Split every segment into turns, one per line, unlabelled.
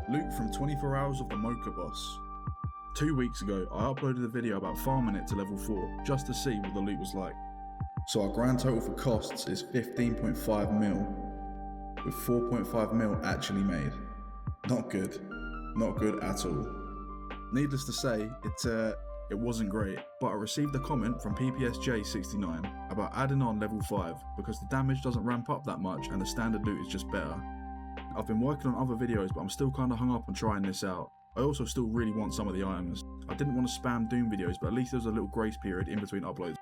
Luke from 24 Hours of the Mocha Boss. 2 weeks ago, I uploaded a video about farming it to level 4, just to see what the loot was like. So our grand total for costs is 15.5 mil, with 4.5 mil actually made. Not good. Not good at all. Needless to say, it wasn't great, but I received a comment from PPSJ69 about adding on level 5 because the damage doesn't ramp up that much and the standard loot is just better. I've been working on other videos, but I'm still kinda hung up on trying this out. I also still really want some of the items. I didn't want to spam Doom videos, but at least there was a little grace period in between uploads.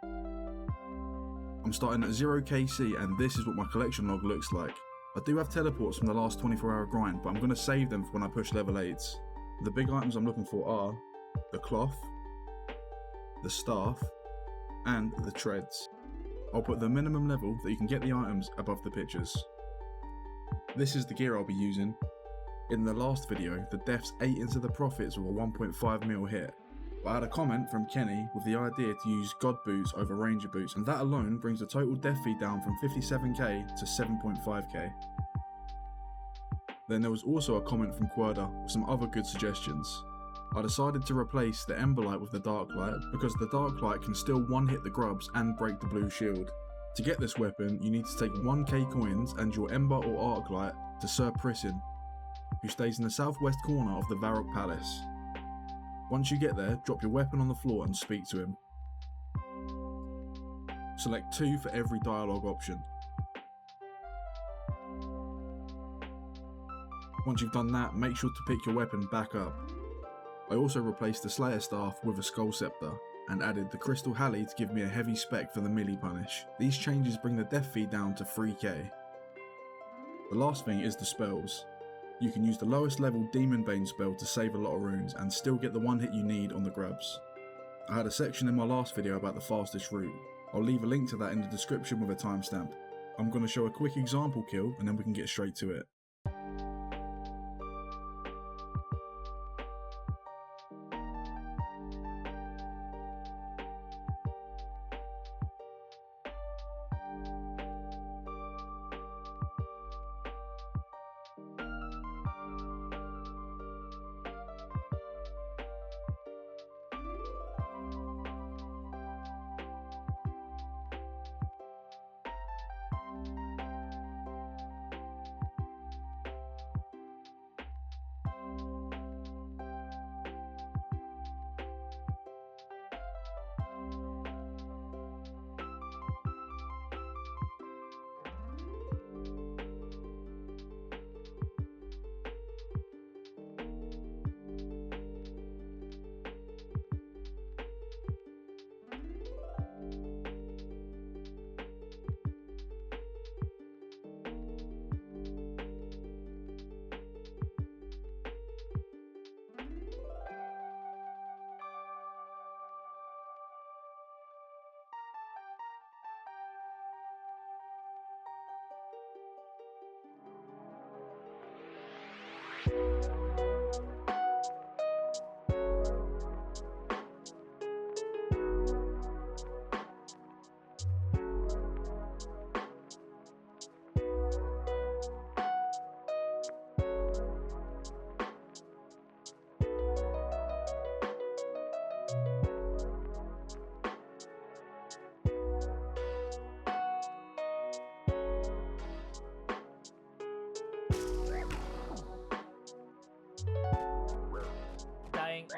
I'm starting at 0 KC and this is what my collection log looks like. I do have teleports from the last 24-hour grind, but I'm going to save them for when I push level 8s. The big items I'm looking for are the cloth, the staff, and the treads. I'll put the minimum level that you can get the items above the pictures. This is the gear I'll be using. In the last video, the defs ate into the profits with a 1.5 mil hit. But I had a comment from Kenny with the idea to use God boots over Ranger boots, and that alone brings the total def feed down from 57k to 7.5k. Then there was also a comment from Querda with some other good suggestions. I decided to replace the Emberlight with the Darklight because the Darklight can still one-hit the grubs and break the blue shield. To get this weapon, you need to take 1k coins and your Ember or Arclight to Sir Prissin, who stays in the southwest corner of the Varrock Palace. Once you get there, drop your weapon on the floor and speak to him. Select 2 for every dialogue option. Once you've done that, make sure to pick your weapon back up. I also replaced the Slayer Staff with a Skull Scepter, and added the Crystal Halley to give me a heavy spec for the melee punish. These changes bring the def feed down to 3k. The last thing is the spells. You can use the lowest level Demon Bane spell to save a lot of runes and still get the one hit you need on the grubs. I had a section in my last video about the fastest route. I'll leave a link to that in the description with a timestamp. I'm going to show a quick example kill and then we can get straight to it.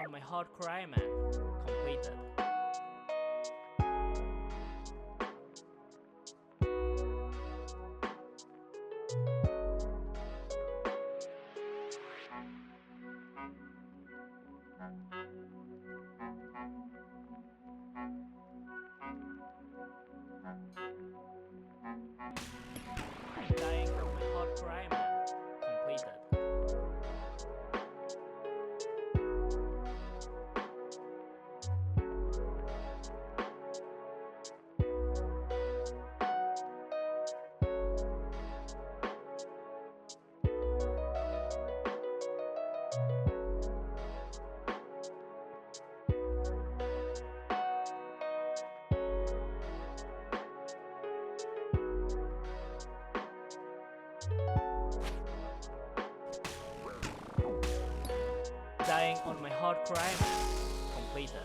On my hard crime man completed. Dying on my hard crime man completed. on my hardcore iMac. Completed.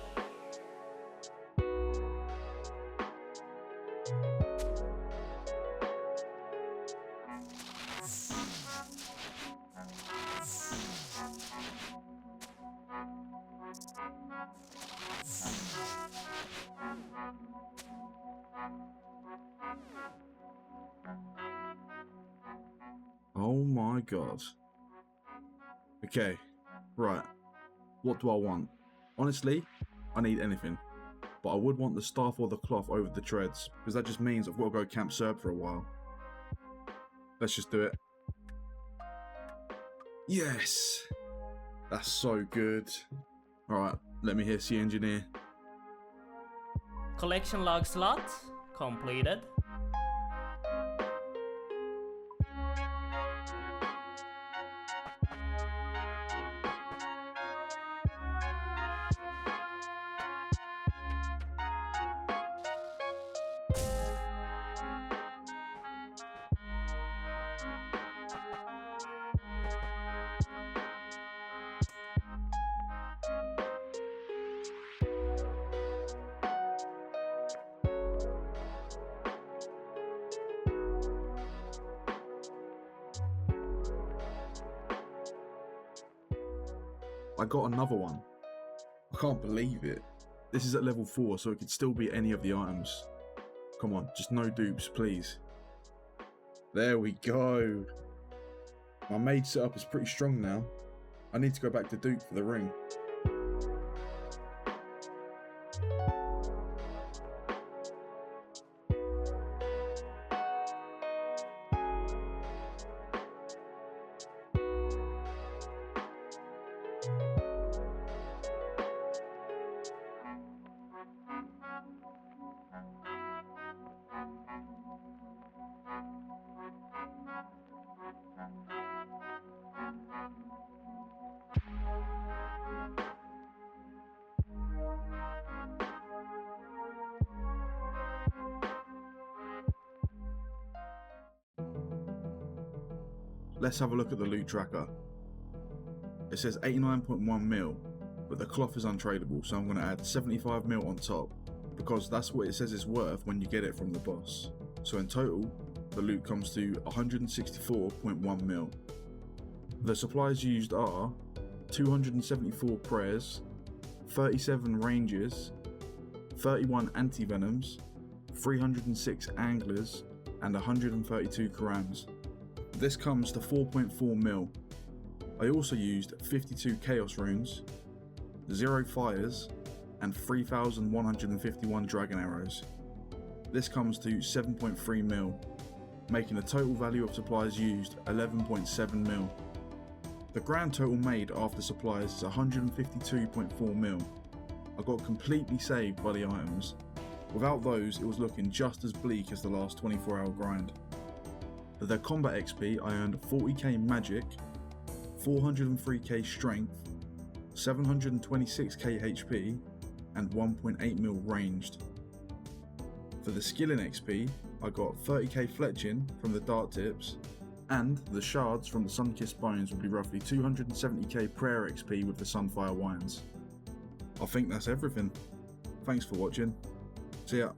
Oh my god. Okay, right. What do I want? Honestly, I need anything. But I would want the staff or the cloth over the treads, because that just means I've got to go camp Serb for a while. Let's just do it. Yes! That's so good. Alright, let me hear C engineer.
Collection log slot completed.
I got another one. I can't believe it. This is at level 4, so it could still be any of the items. Come on, just no dupes, please. There we go. My mage setup is pretty strong now. I need to go back to Duke for the ring. Let's have a look at the loot tracker. It says 89.1 mil, but the cloth is untradeable, so I'm going to add 75 mil on top, because that's what it says it's worth when you get it from the boss. So in total, the loot comes to 164.1 mil. The supplies used are 274 prayers, 37 ranges, 31 anti-venoms, 306 anglers, and 132 Korans. This comes to 4.4 mil. I also used 52 chaos runes, 0 fires, and 3,151 dragon arrows. This comes to 7.3 mil, making the total value of supplies used 11.7 mil. The grand total made after supplies is 152.4 mil. I got completely saved by the items. Without those, it was looking just as bleak as the last 24-hour grind. For their combat XP, I earned 40k magic, 403k strength, 726k HP, and 1.8 mil ranged. For the skilling XP, I got 30k fletching from the dart tips, and the shards from the sun-kissed bones will be roughly 270k prayer XP with the sunfire wines. I think that's everything. Thanks for watching. See ya.